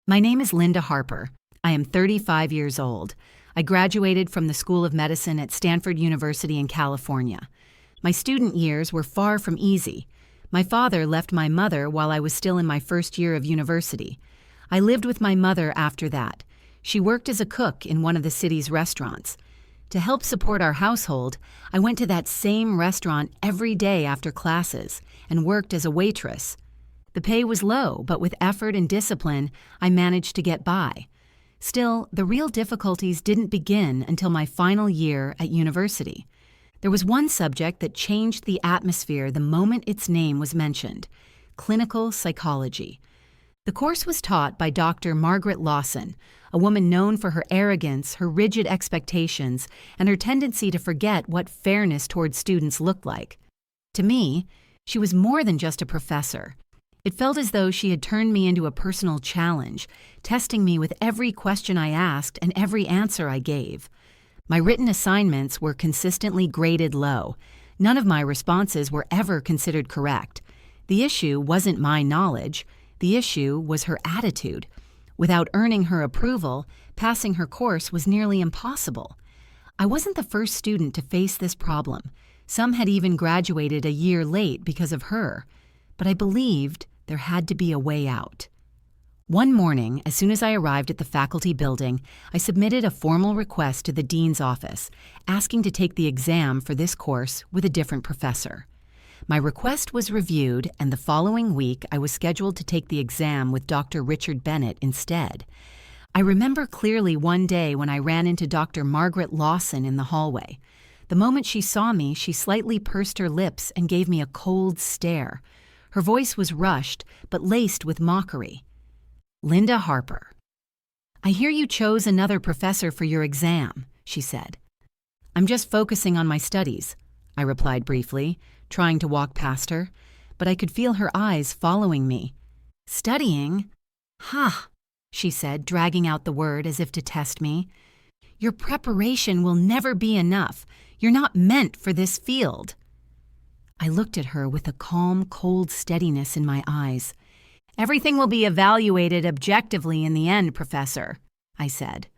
My name is Linda Harper. I am 35 years old. I graduated from the School of Medicine at Stanford University in California. My student years were far from easy. My father left my mother while I was still in my first year of university. I lived with my mother after that. She worked as a cook in one of the city's restaurants. To help support our household, I went to that same restaurant every day after classes and worked as a waitress. The pay was low, but with effort and discipline, I managed to get by. Still, the real difficulties didn't begin until my final year at university. There was one subject that changed the atmosphere the moment its name was mentioned: clinical psychology. The course was taught by Dr. Margaret Lawson, a woman known for her arrogance, her rigid expectations, and her tendency to forget what fairness toward students looked like. To me, she was more than just a professor. It felt as though she had turned me into a personal challenge, testing me with every question I asked and every answer I gave. My written assignments were consistently graded low. None of my responses were ever considered correct. The issue wasn't my knowledge. The issue was her attitude. Without earning her approval, passing her course was nearly impossible. I wasn't the first student to face this problem. Some had even graduated a year late because of her. But I believed there had to be a way out. One morning, as soon as I arrived at the faculty building, I submitted a formal request to the dean's office, asking to take the exam for this course with a different professor. My request was reviewed, and the following week I was scheduled to take the exam with Dr. Richard Bennett instead. I remember clearly one day when I ran into Dr. Margaret Lawson in the hallway. The moment she saw me, she slightly pursed her lips and gave me a cold stare. Her voice was rushed, but laced with mockery. "Linda Harper, I hear you chose another professor for your exam," she said. "I'm just focusing on my studies," I replied briefly, trying to walk past her, but I could feel her eyes following me. "Studying? Ha!" she said, dragging out the word as if to test me. "Your preparation will never be enough. You're not meant for this field." I looked at her with a calm, cold steadiness in my eyes. "Everything will be evaluated objectively in the end, Professor," I said.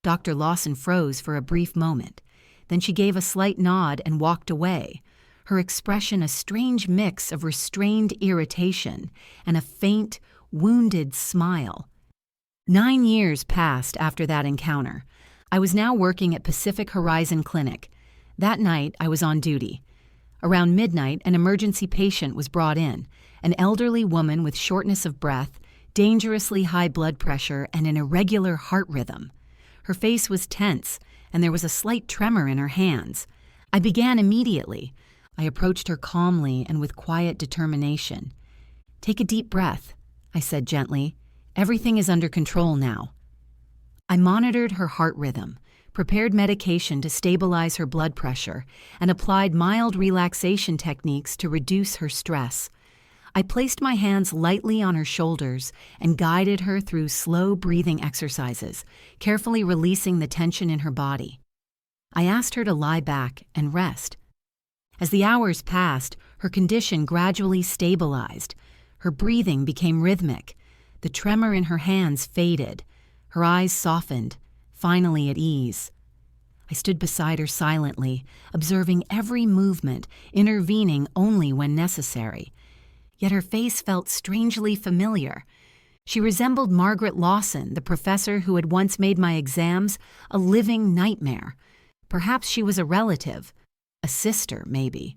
Dr. Lawson froze for a brief moment. Then she gave a slight nod and walked away, her expression a strange mix of restrained irritation and a faint, wounded smile. 9 years passed after that encounter. I was now working at Pacific Horizon Clinic. That night, I was on duty. Around midnight, an emergency patient was brought in, an elderly woman with shortness of breath, dangerously high blood pressure, and an irregular heart rhythm. Her face was tense, and there was a slight tremor in her hands. I began immediately. I approached her calmly and with quiet determination. "Take a deep breath," I said gently. "Everything is under control now." I monitored her heart rhythm, prepared medication to stabilize her blood pressure, and applied mild relaxation techniques to reduce her stress. I placed my hands lightly on her shoulders and guided her through slow breathing exercises, carefully releasing the tension in her body. I asked her to lie back and rest. As the hours passed, her condition gradually stabilized. Her breathing became rhythmic. The tremor in her hands faded. Her eyes softened, finally at ease. I stood beside her silently, observing every movement, intervening only when necessary. Yet her face felt strangely familiar. She resembled Margaret Lawson, the professor who had once made my exams a living nightmare. Perhaps she was a relative, a sister, maybe.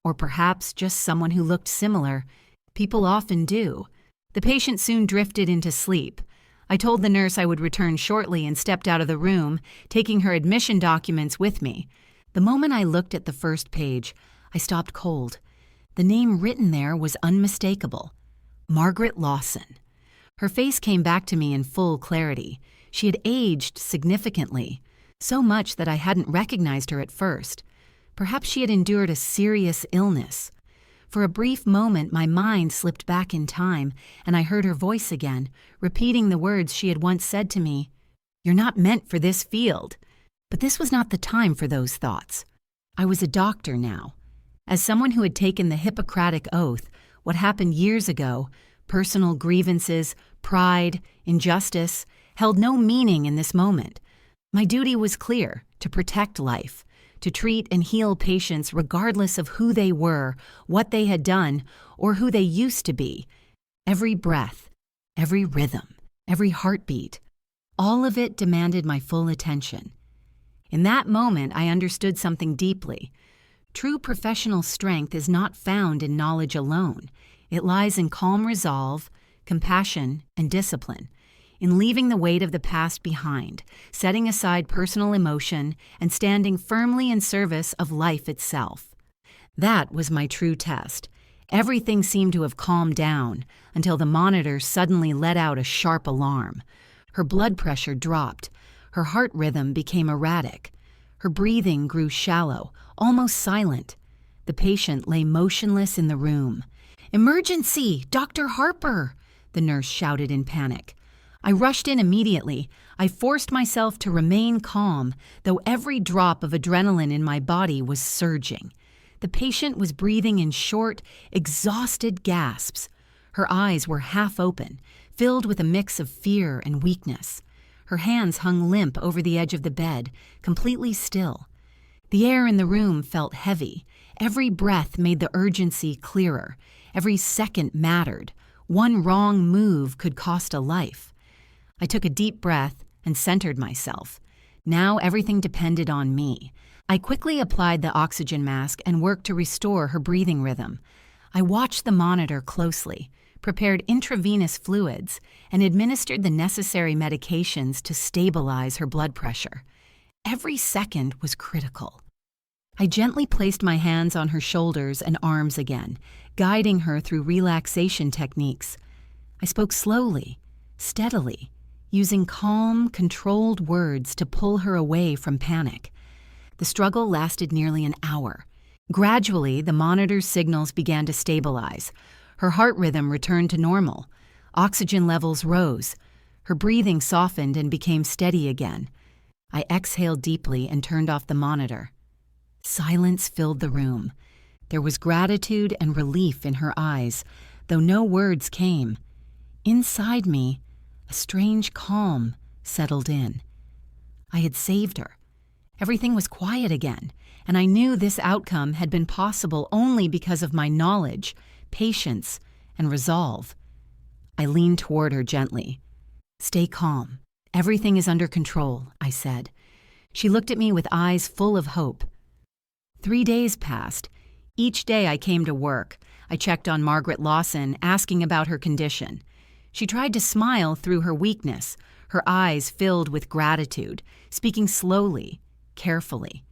Or perhaps just someone who looked similar. People often do. The patient soon drifted into sleep. I told the nurse I would return shortly and stepped out of the room, taking her admission documents with me. The moment I looked at the first page, I stopped cold. The name written there was unmistakable: Margaret Lawson. Her face came back to me in full clarity. She had aged significantly, so much that I hadn't recognized her at first. Perhaps she had endured a serious illness. For a brief moment, my mind slipped back in time, and I heard her voice again, repeating the words she had once said to me: "You're not meant for this field." But this was not the time for those thoughts. I was a doctor now. As someone who had taken the Hippocratic Oath, what happened years ago, personal grievances, pride, injustice held no meaning in this moment. My duty was clear: to protect life, to treat and heal patients regardless of who they were, what they had done, or who they used to be. Every breath, every rhythm, every heartbeat, all of it demanded my full attention. In that moment, I understood something deeply. True professional strength is not found in knowledge alone. It lies in calm resolve, compassion, and discipline, in leaving the weight of the past behind, setting aside personal emotion, and standing firmly in service of life itself. That was my true test. Everything seemed to have calmed down until the monitor suddenly let out a sharp alarm. Her blood pressure dropped. Her heart rhythm became erratic. Her breathing grew shallow, almost silent. The patient lay motionless in the room. "Emergency! Dr. Harper!" the nurse shouted in panic. I rushed in immediately. I forced myself to remain calm, though every drop of adrenaline in my body was surging. The patient was breathing in short, exhausted gasps. Her eyes were half open, filled with a mix of fear and weakness. Her hands hung limp over the edge of the bed, completely still. The air in the room felt heavy. Every breath made the urgency clearer. Every second mattered. One wrong move could cost a life. I took a deep breath and centered myself. Now everything depended on me. I quickly applied the oxygen mask and worked to restore her breathing rhythm. I watched the monitor closely, prepared intravenous fluids, and administered the necessary medications to stabilize her blood pressure. Every second was critical. I gently placed my hands on her shoulders and arms again, guiding her through relaxation techniques. I spoke slowly, steadily, using calm, controlled words to pull her away from panic. The struggle lasted nearly an hour. Gradually, the monitor's signals began to stabilize. Her heart rhythm returned to normal. Oxygen levels rose. Her breathing softened and became steady again. I exhaled deeply and turned off the monitor. Silence filled the room. There was gratitude and relief in her eyes, though no words came. Inside me, a strange calm settled in. I had saved her. Everything was quiet again, and I knew this outcome had been possible only because of my knowledge, patience, and resolve. I leaned toward her gently. "Stay calm. Everything is under control," I said. She looked at me with eyes full of hope. 3 days passed. Each day I came to work. I checked on Margaret Lawson, asking about her condition. She tried to smile through her weakness, her eyes filled with gratitude, speaking slowly, carefully.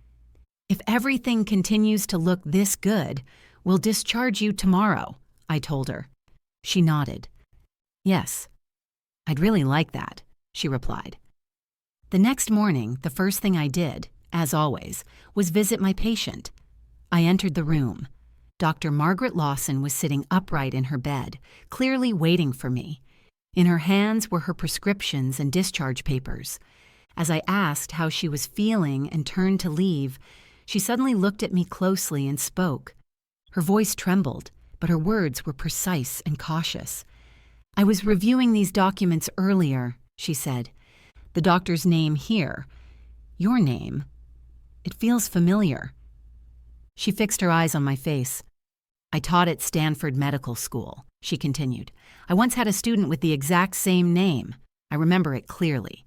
"If everything continues to look this good, we'll discharge you tomorrow," I told her. She nodded. "Yes, I'd really like that," she replied. The next morning, the first thing I did, as always, was visit my patient. I entered the room. Dr. Margaret Lawson was sitting upright in her bed, clearly waiting for me. In her hands were her prescriptions and discharge papers. As I asked how she was feeling and turned to leave, she suddenly looked at me closely and spoke. Her voice trembled, but her words were precise and cautious. "I was reviewing these documents earlier," she said. "The doctor's name here. Your name. It feels familiar." She fixed her eyes on my face. "I taught at Stanford Medical School," she continued. "I once had a student with the exact same name. I remember it clearly,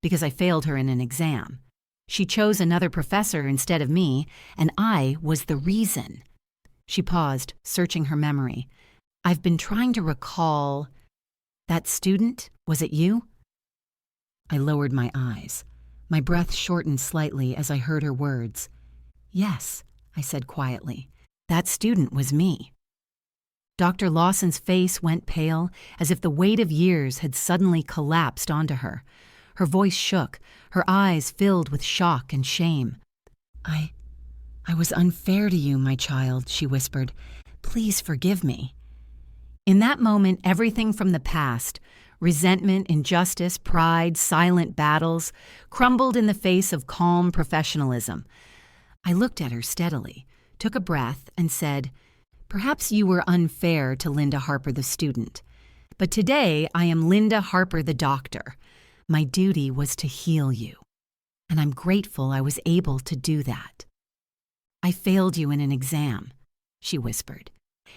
because I failed her in an exam. She chose another professor instead of me, and I was the reason." She paused, searching her memory. "I've been trying to recall. That student, was it you?" I lowered my eyes. My breath shortened slightly as I heard her words. "Yes," I said quietly. "That student was me." Dr. Lawson's face went pale, as if the weight of years had suddenly collapsed onto her. Her voice shook, her eyes filled with shock and shame. I was unfair to you, my child," she whispered. "Please forgive me." In that moment, everything from the past, resentment, injustice, pride, silent battles, crumbled in the face of calm professionalism. I looked at her steadily, took a breath, and said, "Perhaps you were unfair to Linda Harper, the student. But today I am Linda Harper, the doctor. My duty was to heal you, and I'm grateful I was able to do that. I failed you in an exam, she whispered,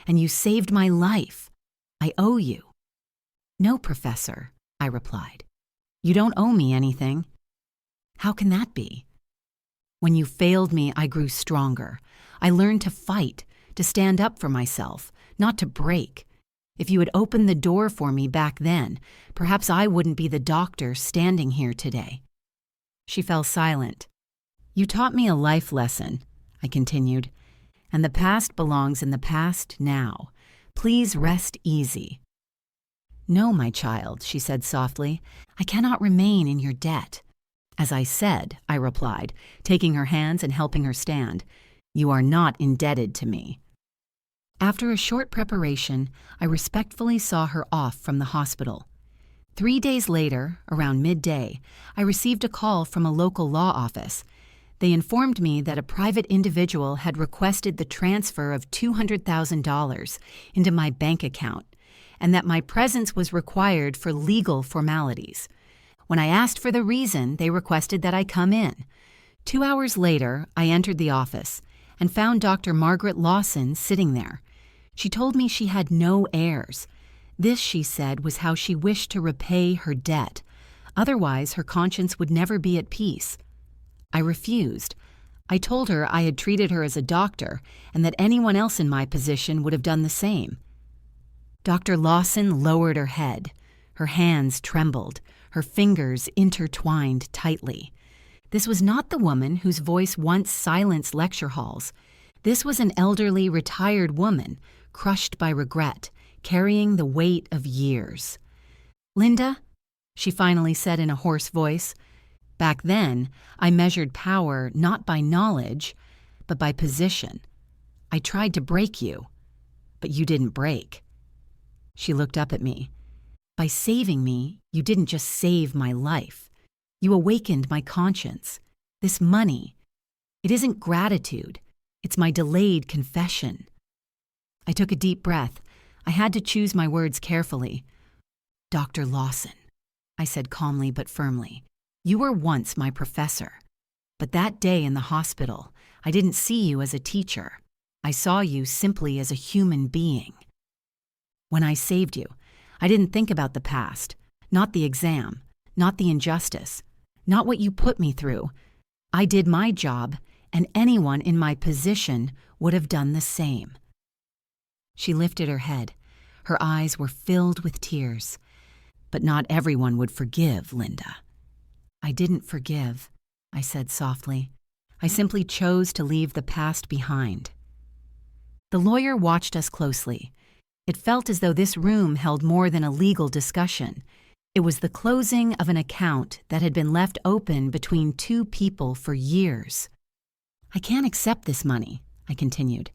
and you saved my life. I owe you. No, Professor, I replied. You don't owe me anything. How can that be? When you failed me, I grew stronger. I learned to fight, to stand up for myself, not to break. If you had opened the door for me back then, perhaps I wouldn't be the doctor standing here today. She fell silent. You taught me a life lesson, I continued, and the past belongs in the past now. Please rest easy. No, my child, she said softly. I cannot remain in your debt. As I said, I replied, taking her hands and helping her stand, you are not indebted to me. After a short preparation, I respectfully saw her off from the hospital. 3 days later, around midday, I received a call from a local law office. They informed me that a private individual had requested the transfer of $200,000 into my bank account, and that my presence was required for legal formalities. When I asked for the reason, they requested that I come in. 2 hours later, I entered the office and found Dr. Margaret Lawson sitting there. She told me she had no heirs. This, she said, was how she wished to repay her debt. Otherwise, her conscience would never be at peace. I refused. I told her I had treated her as a doctor and that anyone else in my position would have done the same. Dr. Lawson lowered her head. Her hands trembled. Her fingers intertwined tightly. This was not the woman whose voice once silenced lecture halls. This was an elderly, retired woman, crushed by regret, carrying the weight of years. Linda, she finally said in a hoarse voice, back then I measured power not by knowledge, but by position. I tried to break you, but you didn't break. She looked up at me. By saving me, you didn't just save my life. You awakened my conscience. This money, it isn't gratitude. It's my delayed confession. I took a deep breath. I had to choose my words carefully. Dr. Lawson, I said calmly but firmly, you were once my professor. But that day in the hospital, I didn't see you as a teacher. I saw you simply as a human being. When I saved you, I didn't think about the past, not the exam, not the injustice, not what you put me through. I did my job, and anyone in my position would have done the same. She lifted her head. Her eyes were filled with tears. But not everyone would forgive, Linda. I didn't forgive, I said softly. I simply chose to leave the past behind. The lawyer watched us closely. It felt as though this room held more than a legal discussion. It was the closing of an account that had been left open between two people for years. I can't accept this money, I continued.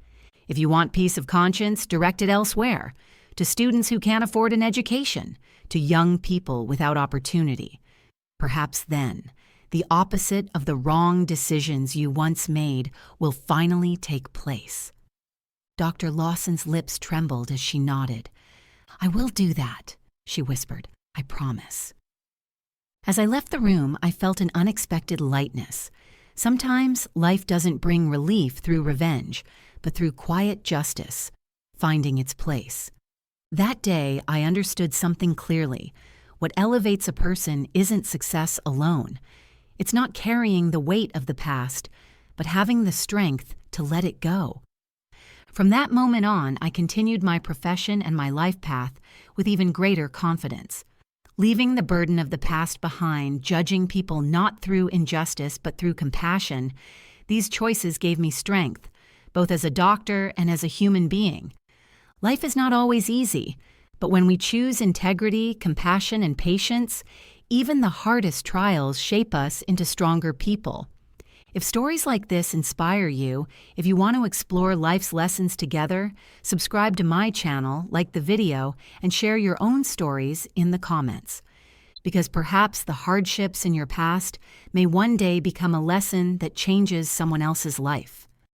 If you want peace of conscience, direct it elsewhere, to students who can't afford an education, to young people without opportunity. Perhaps then, the opposite of the wrong decisions you once made will finally take place. Dr. Lawson's lips trembled as she nodded. I will do that, she whispered. I promise. As I left the room, I felt an unexpected lightness. Sometimes life doesn't bring relief through revenge, but through quiet justice, finding its place. That day, I understood something clearly. What elevates a person isn't success alone. It's not carrying the weight of the past, but having the strength to let it go. From that moment on, I continued my profession and my life path with even greater confidence. Leaving the burden of the past behind, judging people not through injustice but through compassion, these choices gave me strength, both as a doctor and as a human being. Life is not always easy, but when we choose integrity, compassion, and patience, even the hardest trials shape us into stronger people. If stories like this inspire you, if you want to explore life's lessons together, subscribe to my channel, like the video, and share your own stories in the comments. Because perhaps the hardships in your past may one day become a lesson that changes someone else's life.